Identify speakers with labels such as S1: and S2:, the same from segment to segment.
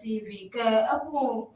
S1: TV ke apa?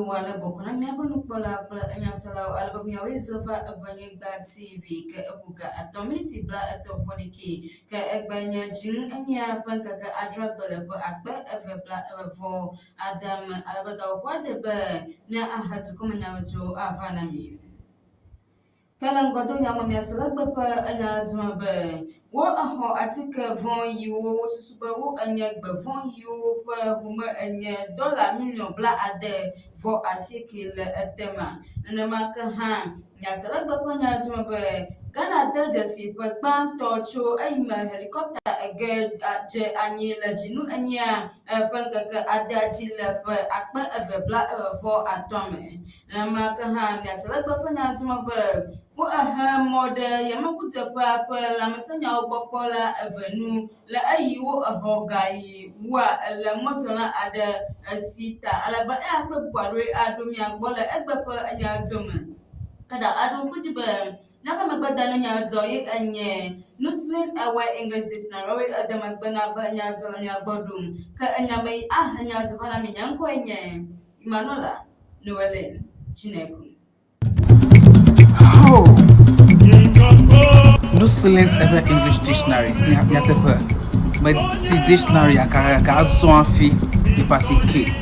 S1: Wala bokona miapa nukpola nya sala album ya wezo ba abanyega TV ke abuga atomiti bla atofodiki ke egbanya jin anya panka ke adra bele bo akba evebla evo adam albaga wade be na ahatu kumanya jo avanami kala ngodo nya mamya sala bapa anya juma be wo aho atika von yiwo susuba wo anya gba von yiwo pa huma anya $1 million bla ade vo asikil etema nana ka ha nya sala bapa nya juma be kana dajasi pa ban tocho aima helicopter ege je anyi la jinu anya panka ka adaji la pa akpa eve bla vo atome nana ka ha nya sala bapa nya juma be wo aha model yamakuta papa la masanya obokola avenu la ayiwo ahogai wa la mosola ada sita alaba akro kwadwe adomi agbola egbapa anya joma kada adon kujiba naka magbada na nya joyi anye Muslim awa English dictionary ada magbana ba nya joma nya gbodum ka anya mai nya joma mi nyanko anye Imanola Noelen Chineku.
S2: No silence ever English dictionary. Yatepe. But see dictionary akara so afi di passé K.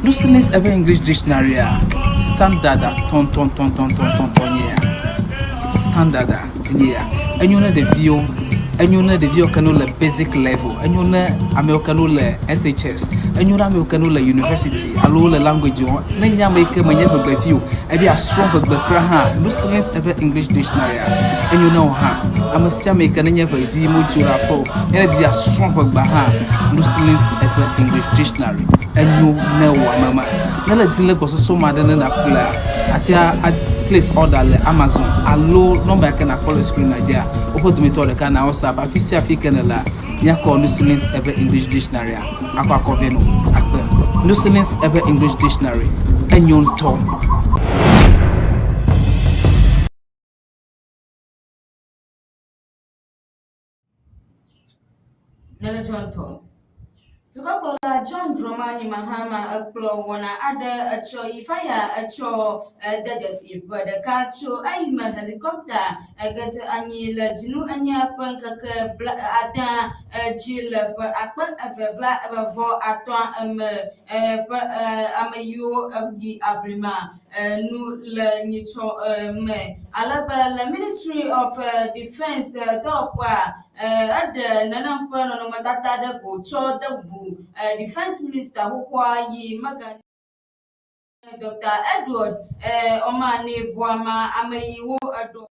S2: No silence ever English dictionary standard ton yeah. Standard yeah. And you know the view. And you know the view can le basic level. And you know American le SHS. And you know American le university. Allo le language. Nenya make manya be view. I be a strong but ha. No silence ever English dictionary. And you know ha. I'm a Siamese Canadian for the Mojura Po. And be a strong but ha. No silence ever English dictionary. And you know mama. Nala dile ko so mad na kula. Atia place order le Amazon. Allo number can follow screen Nigeria. Opo to me to the can WhatsApp. Afisi African la. Nya ko no silence ever English dictionary. Akwa koveno. Akwa. No silence ever English dictionary. And you talk.
S1: Nana John Paul. Tukapola John Dramani Mahama Aklo wana ada acho ifaya acho dagasi pada kacho aima helicopter agata anyi la jinu anya panka ke ada jil pa akpa avebla avo atwa amayu agi abrima nu la nicho me alaba la Ministry of Defense dopwa ada nanampa no matata da go cho da bu Defense Minister hukwa yi magani Dr. Edward Omane Boama amayiwo ado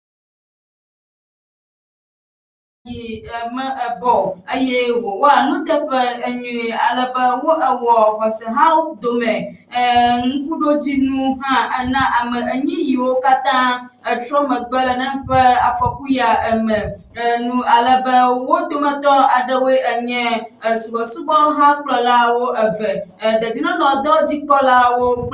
S1: bo aye wo wa no tepa enyi alaba wo awo kwase how dome nkudo jinu ha ana ama anyi yo kata trauma gbala na pa afokuya nu alaba wo tomato adawe anye subo ha klola wo ave de dino no do jikola wo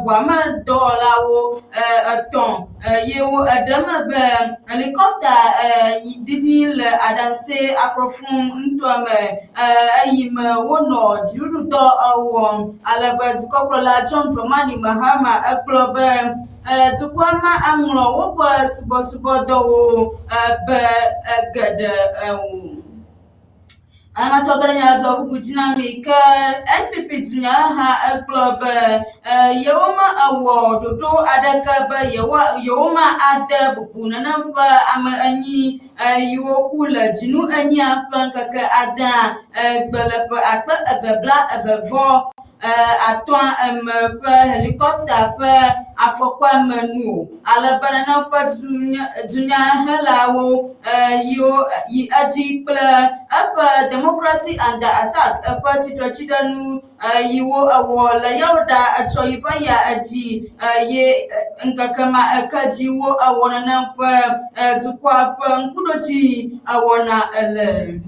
S1: bwama do la wo aton ye wo adama be helicopter didi le adanse akrofun ntome ayima wono jirudo awon alaba dikokrola John Dramani Mahama eklobe tukwama amlo wopo subo do wo be gede Amatobrania zobu dinamika NPP dunya ha club yawma award do adaka ba yawma ada bukuna namba ama anyi yokula jinu anya planka ka ada bala pa akpa abla abavo atwa pe helicopter pe afokwa menu ala banana pa dunya helawo yo yi aji pla apa democracy under attack apa chidanu yiwo awola yauda achoipa ya aji ye nkakama kajiwo awona na pa tukwa pa nkudoji awona ele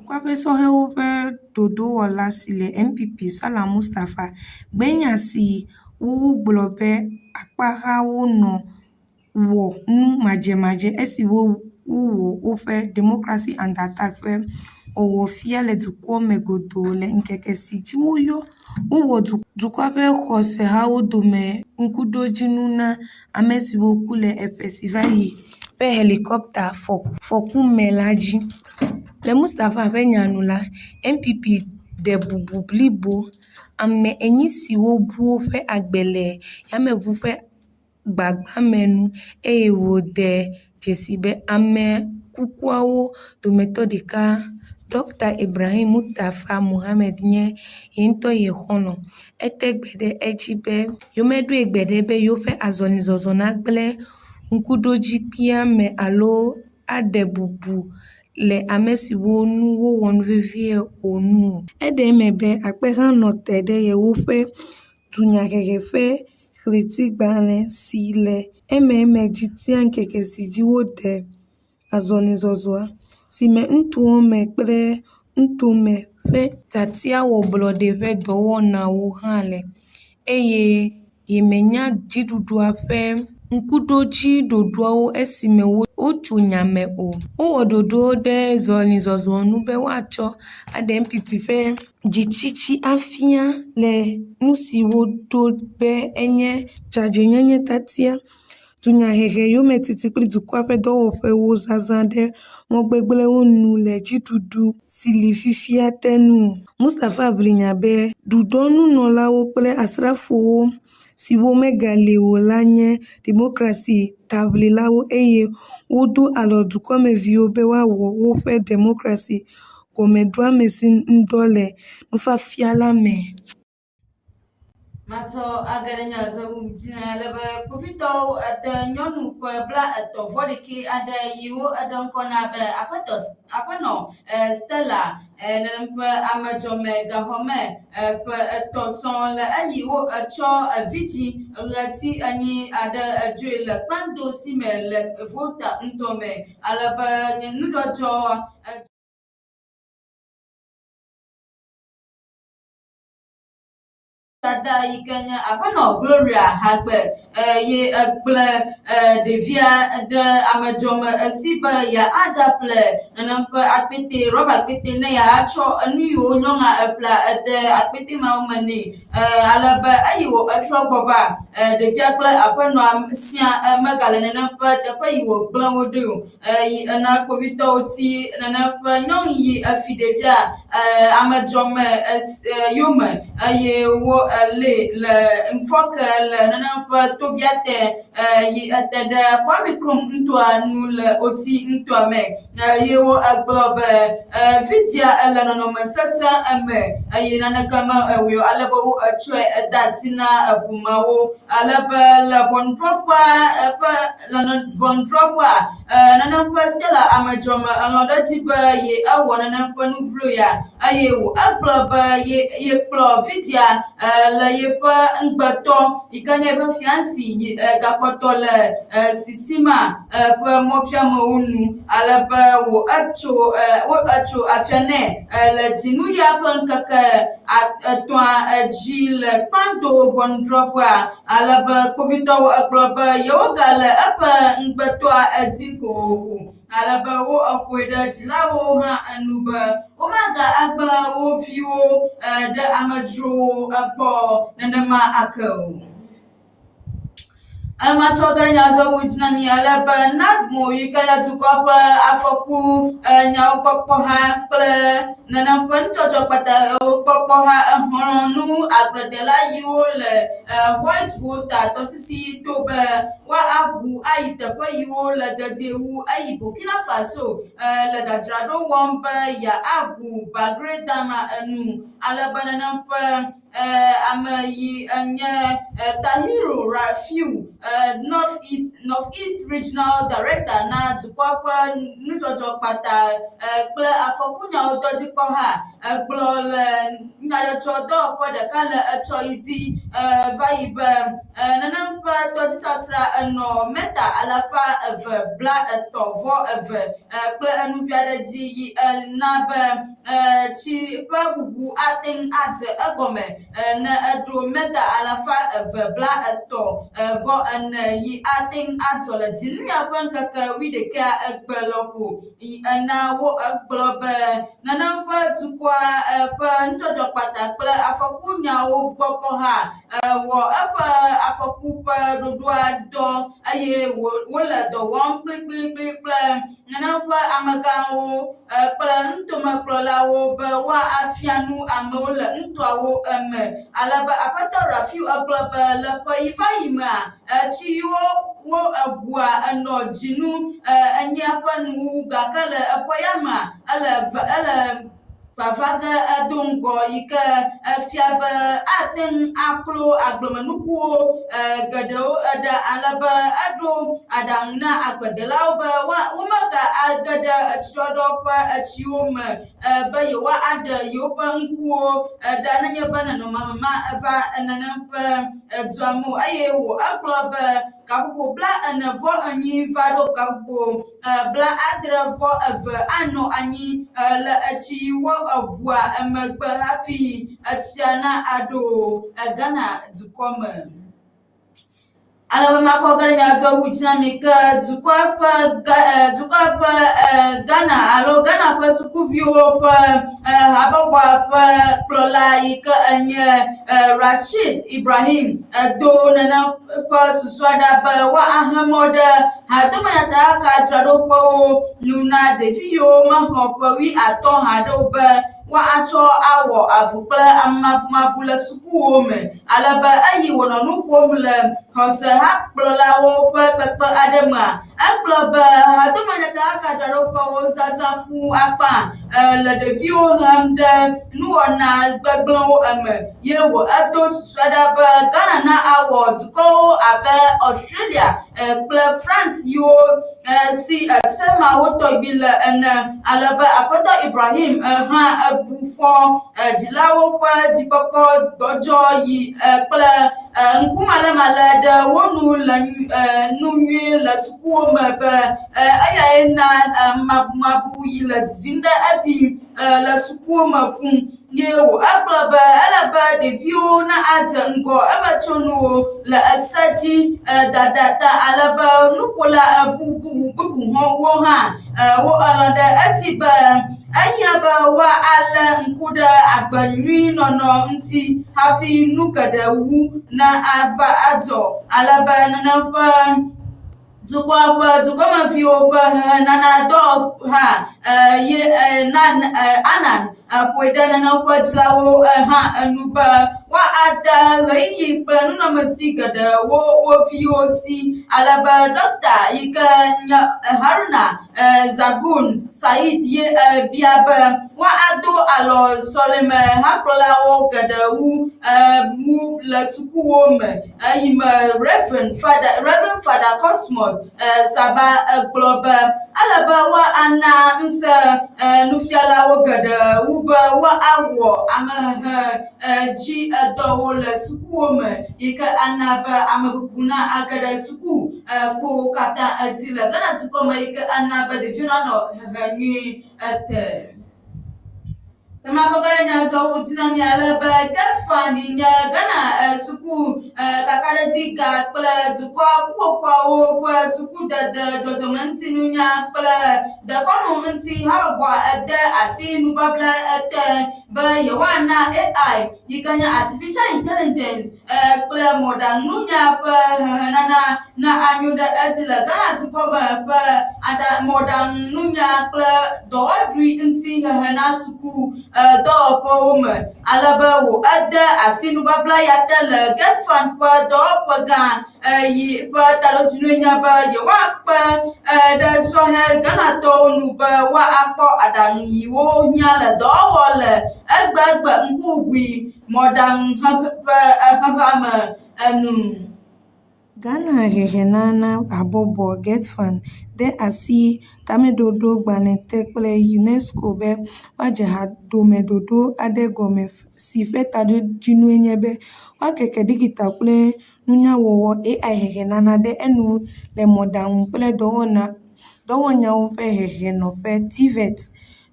S3: Kwabe sohe be dodo wala sile MPP Salam Mustapha gbenya si wuwu gbolobe akpagha wo no wo nu maje esi wo ofe democracy and attack fe owo fiele dukwo megodo le nkeke si jiwoyo wo dukwabe khose ha wo dome nkudo jinuna amesi wo kule efesivayi pe helicopter fokumelaji le Mustapha Benyanula MPP de bubu blibo ame enyi si wo buo fe agbele yame bu fe gbagba menu wo de jesibe ame kukwawo do metodika Dr. Ibrahim Mutafa Muhammad nye yento ye khono etegbede ejibe yomedu egbede be yo fe azoni zozona gble nkudoji pia me alo adebubu le amesi wo nu wo won vivie onu edemebe akpehan notede ye wo fe dunya kekefe kritik bane sile jitian keke siji wo de azoni zozwa sime ntuome kpre ntume fe tatia wo blode fe dowo na wo hale eye yemenya jidudu afe nkudoji dodowo esime wo ochu nyame o dodo de zoni zozo nube wacho ade MPP fe jichichi afia le nusi wo do be enye chaje nyenye tatia dunya hehe yo metiti pri dukwa fe do fe wo zazande mo gbegbele wo nu le jidudu sili fifia tenu Mustapha Blinyabe dudonu no lawo pele asrafo si wo megale wo lanye democracy tabli lawo eye wodo alodukwa me viobe wa wo fe democracy komedwa mesin ndole nufa fiala me
S1: Mato agaranya to mujina lebe kufito at nyonu pa bla at vodiki ada yiwo adon kona be apano Stella nampa amajome gahome pa to son la ayiwo acho viti ngati ani ada jule pando simel vota ntome alaba nudojo Tata ikanya apano Gloria hagbe ye ple devia de amajoma siba ya adaple nampa akpete roba akpete ne ya acho anu nyonga apla de akpete maumani alaba ayo atro boba devia ple apano sia magale nampa de pa yiwo glanwodo na kovito ti nampa nyonyi afidebia amajoma yoma ye wo le mfoke le nanapa toviate yi atada kwame krum ntwa nul oti ntwa me ye wo aglobe vidia le nono masasa ame ye nanakama wo alaba wo atwe dasina abumawo alaba la bon propa pa la bon propa nanapa stella amajoma anoda tiba ye awona nanapa nuvlo ya aye wo aglobe ye klo vidia la yepa ngbato ikane ba fiansi gapoto le sisima pa mofia maunu alaba wo acho afiane le jinu ya pankaka atwa jile pando bon dropwa alaba kovito agloba yogale apa ngbato adiko alaba wo akweda jilawo ha anuba omaga agbala wo fiwo da amadro agbo nandama ako Almachogarnya do wujna mi alaba nadmo yikaya tukopa afoku nyau popoha ple nanampan cocok pada popoha horonu agradela yule white water to sisi to be wa abu aita pa yule da jewu ai Burkina Faso la da drado womba ya abu bagreta ma anu alaba nanampa amayi anya Tahiru Rafiu Northeast Regional Director na Jukwapa Nujojo Pata Kple Afokunya Odoji Koha Glol Nayochodo Pada Kala Choiti Vibe Nanampa Todisasra no Meta Alafa of Black Tovo of Kple Anuviada G Naba Chi Pabu Ating at Agome na do meta alafa bla to vo an yi ating atola jinya panka ka wi de ka ekbeloku I na wo ekblobe na na pa tukwa pa ntojo pata kla afakunya wo boko ha wo apa afaku pa dodwa do aye wo la do won pli na na pa amaga wo pa ntoma klola wo ba wa afianu amola ntwa alaba apata rafiu aglaba la paivayima chiyo wo abua ano jinu anya panu gakala apoyama ala Favaga adungo ika fiaba aten aklo aglamanuko gado ada alaba ado adangna akwadela wa umaka agada achodopa achiuma bayo ada yopa nkuo dananya bana no mama ava nanampa zwamu ayewo akloba kapo bla anavo anyi vado kapo bla adra vo ano anyi la achiwo abua amagba hafi atiana ado Ghana dukoma alaba makogarnya to wujina mika dukapa Ghana alo Ghana pa sukuvio pa habwa pa plola ika anya Rashid Ibrahim do nana pa suswada ba wa ahamoda hadoma yata ka trado po nuna defio ma hopa wi aton hado ba wa acho awo avukla amabula sukuome alaba ayi wona no problem hosa hakplola wo pepe adema akploba hadoma yata ka trado po zazafu apa la devio hamda nuona gbagblon ame yewo ato suswada ba Ghana na award ko abe Australia France yo si sema woto bila alaba apata Ibrahim ha abufo jilawo kwa jipoko dojo yi nkumala malada wonu la nunye la sukuo maba aya na mabu yi la zinda ati la sukuo mafun yewo aklaba alaba de vio na atango amachono la asaji dadata alaba nukola bubu ho ha wo alada atiba anyaba wa ala nkuda agbanwi nono nti hafi nukada wu na ava azo alaba nanapa Zukoma vioba nana do ha ye anan apwedana na kwatlawo ha anuba wa ada gai planuna masiga da wo viosi alaba doctor ika haruna zagun said ye biaba wa ado alo solema haplawo gadawu mu la sukuwome ayima reverend father Cosmos saba global alaba wa ana nsa nufiala wo gadawu ba wa awo ama ji adowo la sukuwome ika anaba amabuna agada suku ko kata atila kana tukoma ika anaba de finano hanyi ate Tema pokoknya jauh cina ni ala ba cat fandi nya gana suku kakada tiga pela jukwa kwa suku da jojo manti nunya pela da kono manti harabwa ada asinu babla ada ba yawana AI yikanya artificial intelligence pela modern nunya pa na anyuda atila gana tukwa ba ada modern nunya pela dodri inti na suku do pome alaba wo ada asinu babla ya tele gas fan pa do pa ga yi pa talo tinunya ba ye wa pa da so he gana to nu ba wa apo adan yi wo nya le do wo le agba nkugwi modern ha ma anu
S3: Ghana hehenana abobo get fan de asi tamedodo gbanete kple UNESCO be waje ha domedodo adegome si feta do jinuenye be wakeke digita kple nunyawowo AI hehenana de enu le modangu kple dɔwɔnyawo ƒe hehenɔƒe TVET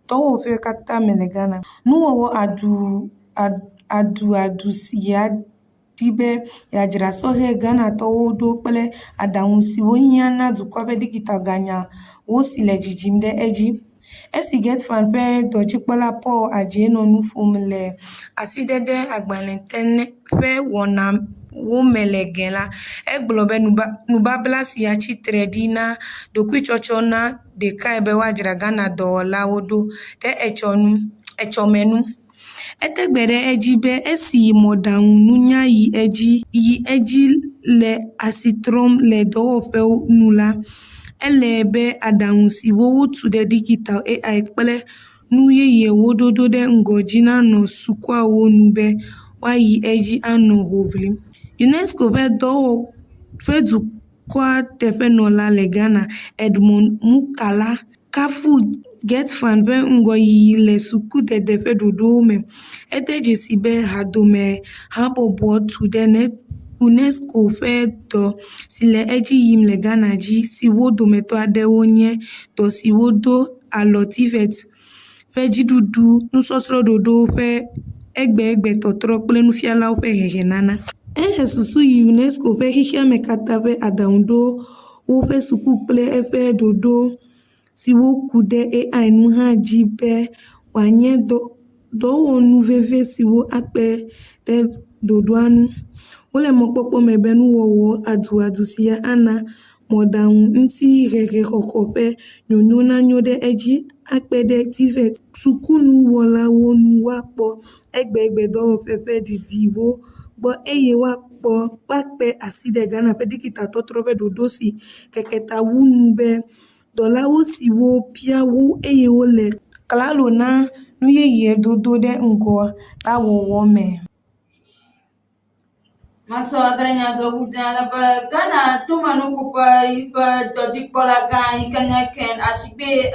S3: dɔwɔƒe katã me le Ghana. Nuwɔwɔ aɖu si di be yadzra sɔhɛ Ghanatɔwo ɖo kple aɖaŋu siwo hiã na dukɔa ƒe digital ganyawo si le dzidzim ɖe edzi. Esi GetFan ƒe dɔdzikpɔla Paul Adjei nɔ nu ƒom le asiɖeɖe agbalẽte ƒe wɔnawo me le Gɛ la, egblɔ be nubabla sia tsitre ɖi na ɖokuitsɔtsɔ na ɖekae be woadzra Ghana dɔwɔlawo ɖo ɖe etsɔmenu. Etegbe ɖe edzi be esi mɔɖaŋu nunya yi edzi le asi trɔm le dɔwɔƒewo nu la, ele be aɖaŋu siwo wotu ɖe digital AI kple nu yeyewo ɖoɖo ɖe ŋgɔdzi nanɔ sukuawo nu be woayi edzi anɔ ho ʋlim. UNESCO ƒe dukɔa teƒenɔla le Ghana, Edmond Mukala, kafu GetFan ƒe ŋgɔyiyi le sukuɖeɖe ƒe ɖoɖowo me. Ede dzesi be hadome habɔbɔ tu ɖe UNESCO ƒe dɔ si le edzi yim le Ghana dzi, siwo dometɔ aɖewo nye dɔ si wodo alɔ TVET ƒe dziɖuɖu, nusɔsrɔ̃ɖoɖo ƒe egbegbetɔtrɔ kple nufialawo ƒe hehenana. Ehe susu yi UNESCO ƒe xixiame katã ƒe aɖaŋu ɖo woƒe suku kple eƒe ɖoɖo siwo ku ɖe AI ŋu hã dzi be wòanye dɔwɔnu veve siwo akpe ɖe ɖoɖoa ŋu. Wole mɔkpɔkpɔ me be nuwɔwɔ aɖuaɖu sia ana mɔɖaŋu ŋutihehexɔxɔ ƒe nyonyo nanyo ɖe edzi akpe ɖe TVET sukunuwɔlawo nu woakpɔ egbedɔwɔƒe ƒe didiwo gbɔ eye woakpe asi ɖe Ghana ƒe digital tɔtrɔ ƒe ɖoɖo si keke ta wu nu be dɔlawo siwo biawo eye wole klalo na nu yeye dodo ɖe ŋgɔ la wɔwɔ me.
S1: Matsɔ adrenya dzɔʋudza le be Ghana tomenukuƒe yi ƒe dɔdzikpɔla gã yi ke nye Ken Ashigbe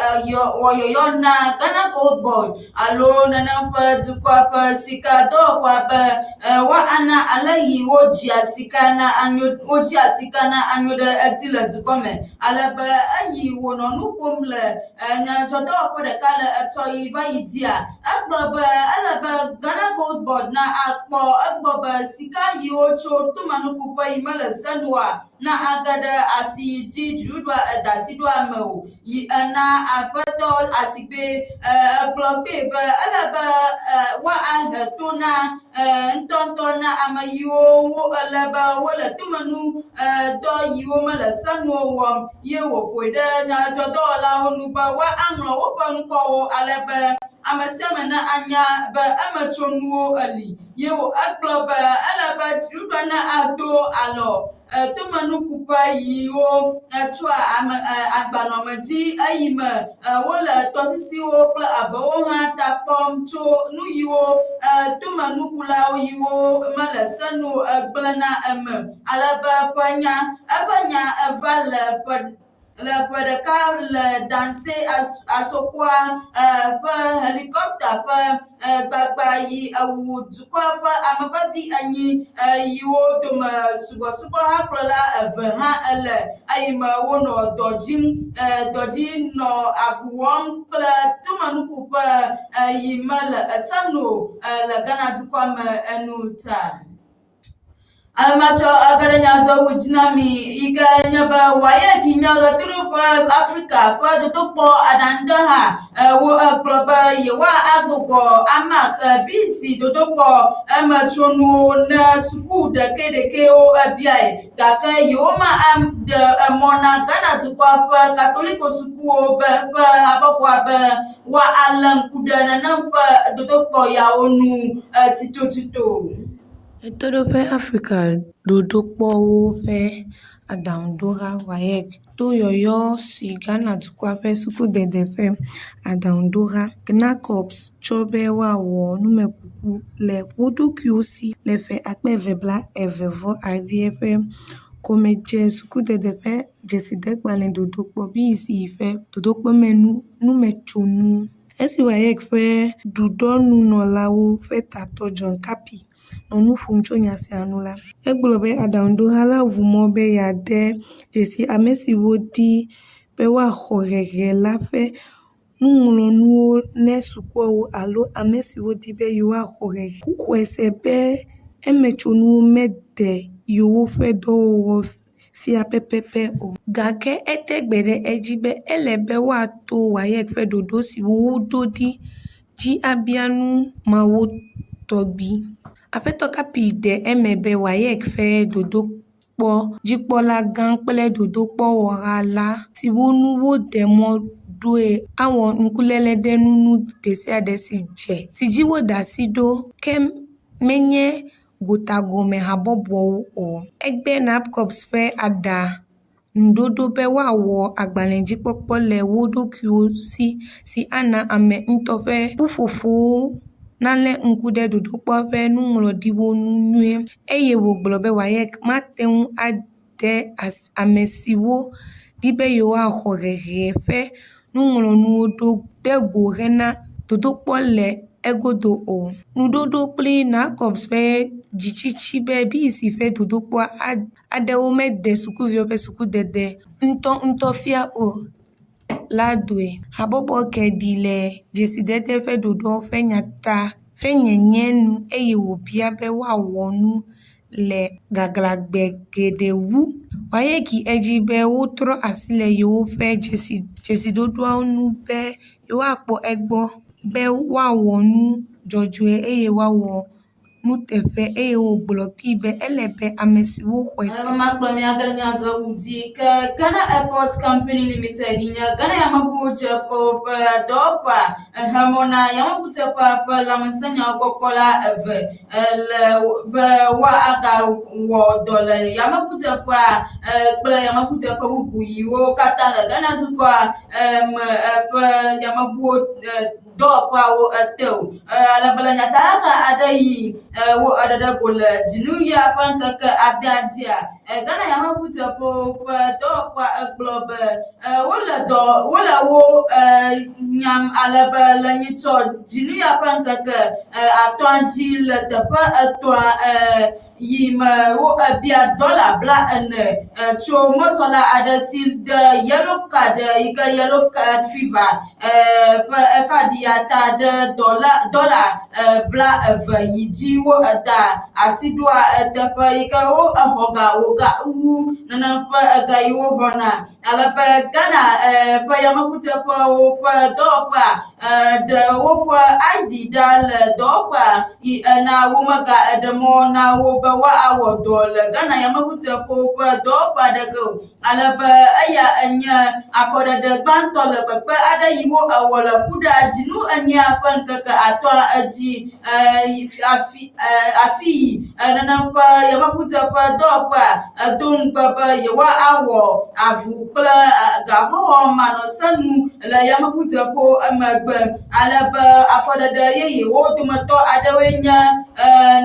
S1: wɔyɔyɔ na Ghana Gold Board alo nene ƒe dukɔa ƒe sikadɔwɔƒea be woana ale yi wodzia sika na anyo ɖe edzi le dukɔ me. Ale be eyi wònɔ nu ƒom le nyadzɔdɔwɔƒe ɖeka le etsɔ yi va yi dzia, egblɔ be ele be Ghana Gold Board na akpɔ egbɔ be sika yiwo tso tomenukuƒe yi mele senua na age ɖe asi dzi dziɖuɖua da asi ɖo ame o. Yi ena aƒetɔ Ashigbe egblɔ kpee be ele be woahe to na ŋutɔŋutɔ na ame yiwo ele be wole tomenu dɔ yiwo mele senuwo wɔm ye wòƒoe ɖe nyadzɔdɔwɔlawo nu be woaŋlɔ woƒe ŋkɔwo ale be ame sia ame ne anya be emetsonuwo eli. Ye egblɔ be ele be dziɖuɖua ne ado alɔ tomenukuƒe yiwo tsoa agbanɔme dzi eyi me wole tɔsisiwo kple avewo hã ta kpɔm tso nu yiwo tomenukulawo yiwo mele senu gblẽ na eme. Ale be eƒe nya eva le le ƒe ɖeka le danse asokwa ƒe helicopter ƒe gbagba yi ewu dukɔa ƒe amevevi enyi yiwo dome subɔsubɔ hakplɔla eve hã ele eyime wonɔ dɔdzi nɔ avu wɔm kple tomenuku ƒe yi me le eseno le Ghana dukɔa me enu ta. Almacho agadanya do wujinami ika nyaba wayek nye ɣetoɖoƒe Afrika ƒe dodokpɔ aɖaŋɖe hã wo kplɔ be yewoa agbugbɔ amak bisi dodokpɔ emetsonuwo ne suku ɖekeɖekewo biae gake yewoma aɖe emɔ na Ghana dukɔa ƒe katoliko sukuwo be ƒe habɔbɔa be woalé ŋku ɖe nenem ƒe dodokpɔ yawo nu titotsito.
S3: Etoɖoƒe Afrika dodokpɔwo ƒe aɖaŋuɖoha WAEC to yɔyɔ si Ghana dukɔa ƒe sukudede ƒe aɖaŋuɖoha GNACOPS tsɔ be woawɔ numekuku le wo ɖokuiwo si le ƒe 2020 ƒe kɔmedze sukudede ƒe dzesidegbalẽ dodokpɔ BEC ƒe dodokpɔmenu esi WAEC ƒe dudɔnunɔlawo ƒe tatɔ John Kapi nɔ nu ƒom tso nya sia nu la, egblɔ be aɖaŋuɖoha la ʋu mɔ be yeade dzesi ame siwo di be woaxɔ hehe la ƒe nuŋlɔnuwo ne sukuawo alo ame siwo di be yewoaxɔ hehe. Xɔe se be emetsonuwo mede yewo ƒe dɔwɔwɔ fia pɛpɛpɛ o, gake ete gbe ɖe edzi be ele be woato WAEC ƒe ɖoɖo siwo woɖo ɖi dzi abia nu mawo tɔgbi. Aƒetɔ Kapi ɖe eme be WAEC ƒe dodokpɔ dzikpɔla gã kple dodokpɔwɔha la siwo nu woɖe mɔ ɖoe awɔ ŋkuléle ɖe nu ɖe sia ɖe si dzi woɖe asi ɖo ke menye gotagome habɔbɔwo o. Egbe NACOPS ƒe aɖaŋuɖoɖo be woawɔ agbalẽdzikpɔkpɔ le wo ɖokuiwo si ana ame ŋutɔ ƒe ƒuƒoƒowo nalé ŋku ɖe dodokpɔ ƒe nuŋlɔɖiwo nu nyuie eye wògblɔ be WAEC mate ŋu ade ame siwo di be yewoaxɔ hehe ƒe nuŋlɔnuwo ɖo ɖe go hena dodokpɔ le egodo o. Nuɖoɖo kpli NACOPS ƒe dzitsitsi be BEC ƒe dodokpɔa aɖewo mede sukuviwo ƒe sukudede ŋutɔ fia o la doe. Habɔbɔ ke ɖi le dzesidede ƒe ɖoɖo ƒe nyata ƒe nyenye nu eye wòbia be woawɔ nu le gaglãgbe geɖe wu. WAEC edzi be wotrɔ asi le yewo ƒe dzesiɖoɖoawo nu be yewoakpɔ egbɔ be woawɔ nu dzɔdzɔe eye woawɔ nuteƒe eye wògblɔ kpi be ele be ame siwo xɔe se.
S1: Ghana Airport Company Limited nye Ghana yameŋudzeƒewo ƒe dɔwɔƒea hemɔna yameŋudzeƒea ƒe lãmesẽnyawogbɔkpɔla eve le be woagawɔ dɔ le yameŋudzeƒea kple yameŋudzeƒe bubu yiwo katã le Ghana dukɔa me ƒe yameŋuwo dɔwɔƒeawo te o. Alebe le nyateƒe aɖe yi wo ɖeɖe go le dzinuya ƒe ŋkeke adea dzia, Ghana yameŋudzeƒewo ƒe dɔwɔƒea egblɔ be wole wo nyam alebe le nyitsɔ dzinuya ƒe ŋkeke atɔ̃a dzi le teƒe etɔ̃a yi me wo bia $40 tso mɔzɔla aɖe si de yellow card yi ke yellow card fever ƒe kaɖi ya ta ɖe $20 yi dzi wo da asi ɖoa teƒe yi ke wo exɔ ga woga wu nenem ƒe ega yi wo xɔna. Alebe Ghana ƒe yameŋudzeƒewo ƒe dɔwɔƒea ɖe woƒe ID ɖa le dɔwɔƒea yi na womega eɖe mɔ na wo be woawɔ dɔ le Ghana yameŋudzeƒewo ƒe dɔwɔƒe aɖeke o. Alebe eya enye afɔɖeɖe gbãtɔ le kpekpe aɖe yi wo ewɔ le kuɖa dzinu enyia ƒe ŋkeke atɔ̃a edzi afi yi nenem ƒe yameŋudzeƒe dɔwɔƒea edo ŋugbe be yewoawɔ avu kple gaxɔxɔ manɔsenu le yameŋudzeƒewo emegbe be alebe afɔɖeɖe yeye wo dometɔ aɖewoe nye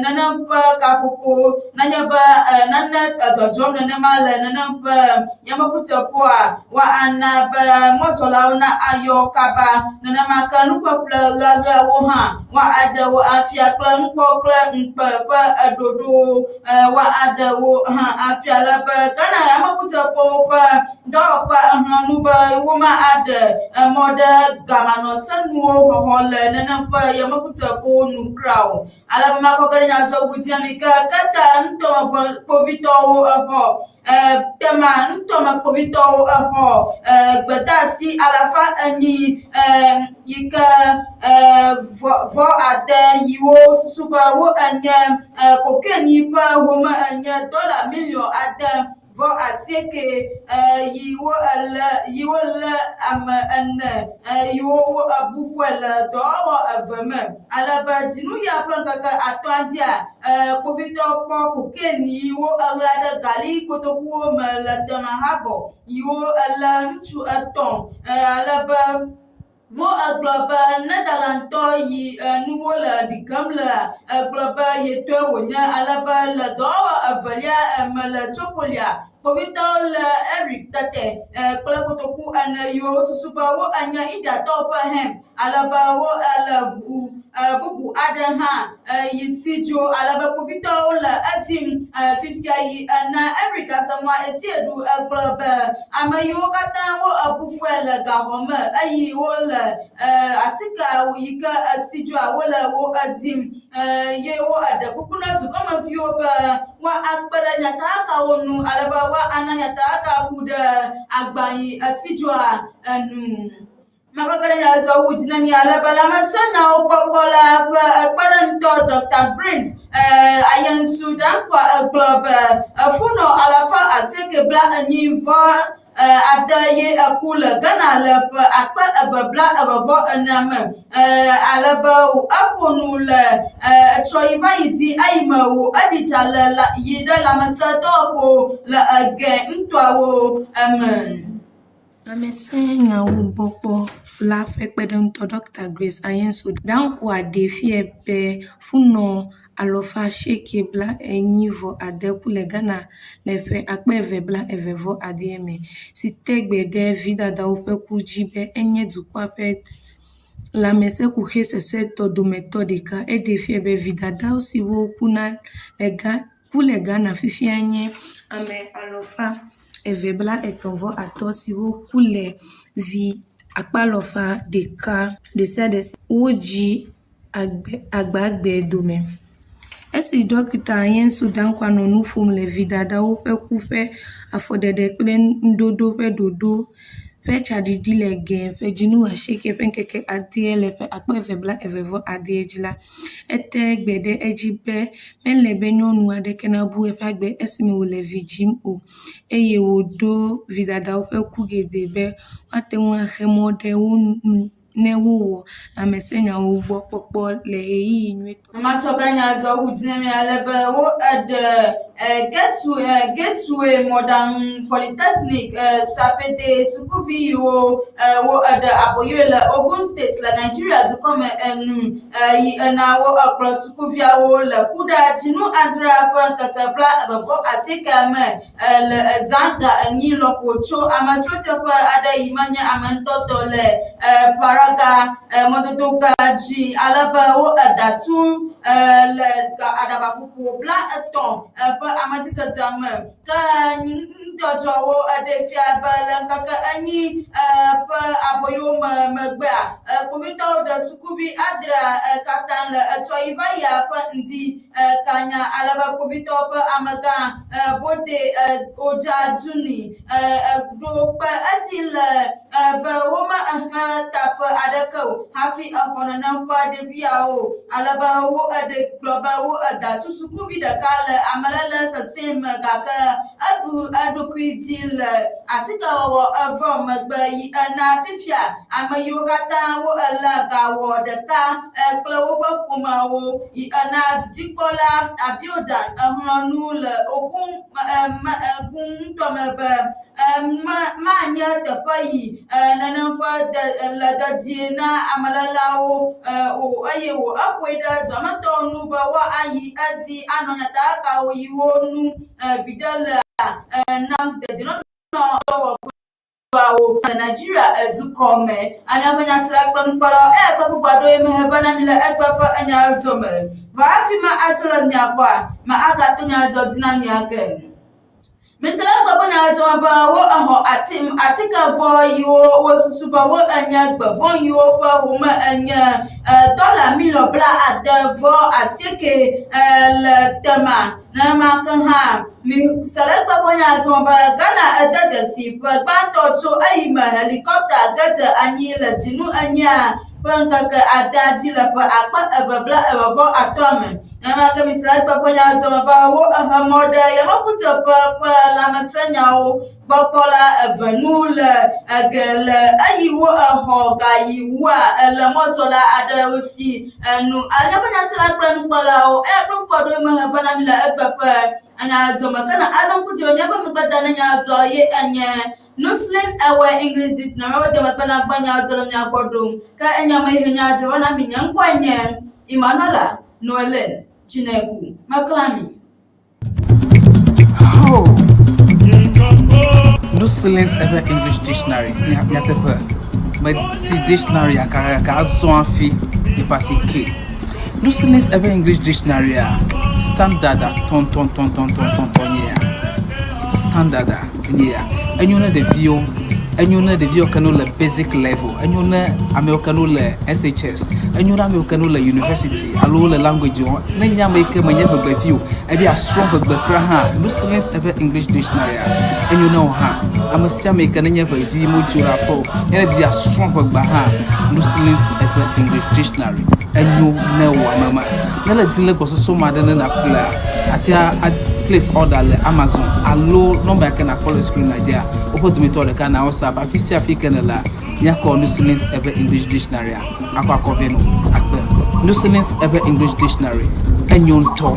S1: nenem ƒe kaƒoƒo nenye be nane dzɔdzɔm nenema le nenem ƒe yameŋuteƒea woana be mɔzɔlawo na ayɔ kaba nenema ke nuƒeƒle ɣeɣewo hã woaɖewo afia kple nukpɔ kple ŋukpe ƒe ɖoɖowo woaɖewo hã afia alebe Ghana yameŋuteƒewo ƒe dɔwɔƒe hlɔ̃nu be woma aɖe emɔ ɖe gamanɔsenuwo xɔxɔ le nenem ƒe yameŋuteƒewo nu kura o. Alebe makɔ ge ɖe nyadzɔɖudzemi ke kete nutɔme kpovitɔwo exɔ tema nutɔme kpovitɔwo exɔ gbedeasi 800 yi ke vɔ ade yiwo susu be wo enye kokeni ƒe home enye $1,000,000 yiwo le ame 4 yiwo ebu ƒoe le dɔwɔwɔ 2 me alebe dzinuya ƒe ŋkeke 5 dzia kpovitɔwo kpɔ kokeni yiwo eɣla ɖe gali kotokuwo me le Temahabɔ yiwo ele ŋutsu 3 alebe mo egblɔ be Netherlandtɔ yi nuwo le ɖikem le egblɔ be yetoe wònye alebe le dɔwɔwɔ 2lia me le Tsopolia kpovitɔwo le Eric Tete kple kotoku 4 yiwo susu be wo enye Indiatɔwo ƒe hem alebe wo le bubu aɖe hã yi si dzo alebe kpovitɔwo le edim fifia yi na Eric Asamoah Esiedu egblɔ be ame yiwo katã wo ebu ƒoe le gaxɔme eye wo le atike yi ke esi dzoa wole wo edim ye wo eɖe kuku na dukɔmeviwo be woakpe ɖe nyatakawo nu alebe woana nyataka ƒu ɖe agbayi esi dzoa enu. Mabagara nyadzɔwu dzinami alebe lãmesenyawo kpɔkpɔ la ƒe kpeɖeŋutɔ Dr. Grace Ayensu Dankwa egblɔ be funɔ 980 ade ye eku le Ghana le ƒe 2,224 me alebe eƒo nu le etsɔ yi va yi di eyime wo eɖitsa le yi ɖe lãmesẽdɔwɔƒo le ege ŋutɔawo me.
S3: Lãmesẽnyawo gbɔkpɔ la ƒe kpeɖeŋutɔ Dr. Grace Ayensu Dankwa ɖe fie be funɔ 980 ku le Ghana le ƒe 2,224 me si te gbe ɖe vidadawo ƒe ku dzi be enye dukɔa ƒe lãmesẽkuxe sesẽtɔ dometɔ ɖeka. Eɖe fie be vidadawo siwo ku le Ghana fifia nye ame 235 siwo ku le vi 100 ɖe sia ɖe wo dzi agbagbe dome. Esi Dɔkita Ayensu Dankwa nɔ nu ƒom le vidadawo ƒe ku ƒe afɔɖeɖe kple nuɖoɖo ƒe ɖoɖo ƒe tsaɖiɖi le ge ƒe dzinu 80 ƒe ŋkeke 10 le ƒe 2,224 dzi la, ete gbe ɖe edzi be mele be nyɔnu aɖeke nabu eƒe agbe esime wòle vi dzim o eye wòɖo vidadawo ƒe ku geɖe be woate ŋu axe mɔ ɖe wo nu ne wowɔ lãmesẽnyawo gbɔ kpɔkpɔ le ɣeyiɣi nyuitɔ.
S1: Matsɔ be nyadzɔwu dzinami alebe wo eɖe Gateway Modern Polytechnic Sapete sukuvi yiwo wo eɖe aboyo le Ogun State le Nigeria dukɔme enu yi ena wo ekplɔ sukuviawo le ku ɖe dzinu 7 ƒe ŋkeke 29 me le Zanga 2 lɔƒo tso ametrotseƒe aɖe yi menye ame ŋutɔtɔ le Paraga mɔdodo ga dzi alebe wo edatu le aɖabaƒoƒo 30 ƒe ametsidzedze me ke ŋudzɔdzɔwo eɖe fia be le ŋkeke 8 ƒe aboyo megbea kpovitɔwo ɖe sukuvi 7 katã le etsɔ yi va yia ƒe ŋdi kanya alebe kpovitɔwo ƒe amegã Bode Oja Duni ɖo kpe eti le be wome taƒe aɖeke o hafi exɔ nenem ƒe ɖeviawo alebe wo eɖe gblɔ be wo edatu sukuvi ɖeka le amelele sesẽ me gake eɖu eɖokui dzi le atikewɔwɔ 2 megbe yi ena fifia ame yiwo katã wo ele gawɔ ɖeka kple woƒe ƒomewo yi ena dzikpɔla Abiodan exlɔ̃nu le Ogun ŋutɔ me be manye teƒe yi nenem ƒe le dede dina amalalawo o ayewo akweda zamato nu ba wa ayi adi anonya ta ka o yiwonu bidala nam de dino no bawo Nigeria edukome anya banya sla kpam kpalo kpapu gbado eme hebana mile ekpapa anya otome va fi ma atula nyakwa ma aka tunya jodina nyake Misala baba na to ba wo aho atika vo yo wo susuba wo anya gba vo yo pa wo ma anya dollar million bla ade vo asike le tema na ma kan ha mi sala baba na to ba Ghana adada si pa to cho ai ma helicopter gata anyi le jinu anya Panka adaji la pa akpa ebabla ebabo atome na ka misala baba na to ba wo ahamoda ya maputa pa la masanya o bakola evanula agele ayiwo ahoga yiwa ele mosola ada osi enu anyabanya sila plan kola o podo ma bana mila egbepe anya to makana adon ku je nyaba mbada na nya to ye anye Muslim awa English dictionary wa de makana banya to nya kodum ka anya ma hinya je wana minyan kwanye Imanola Noelen Chineku Maklami
S2: No silence ever English dictionary. Nyatepe. But si dictionary aka azon fi e passe K. No silence ever English dictionary standard ton yeah. Standard yeah. And you know the view. And you know the view can le basic level. And you know American le SHS. And you know American le university. Allo le language on. Nenya make manya be view. E be a strong be kra no silence ever English dictionary. And you know I'm a still make nenya be view mo jura po. And be a strong be no silence ever English dictionary. And you know mama. Yala dile ko so mad na kula. Atia place order le Amazon. Allo number can follow screen Nigeria. Opo to me to the can WhatsApp afisi african la nya call no silence ever English dictionary akwa koveno akpe no silence ever English dictionary enyon to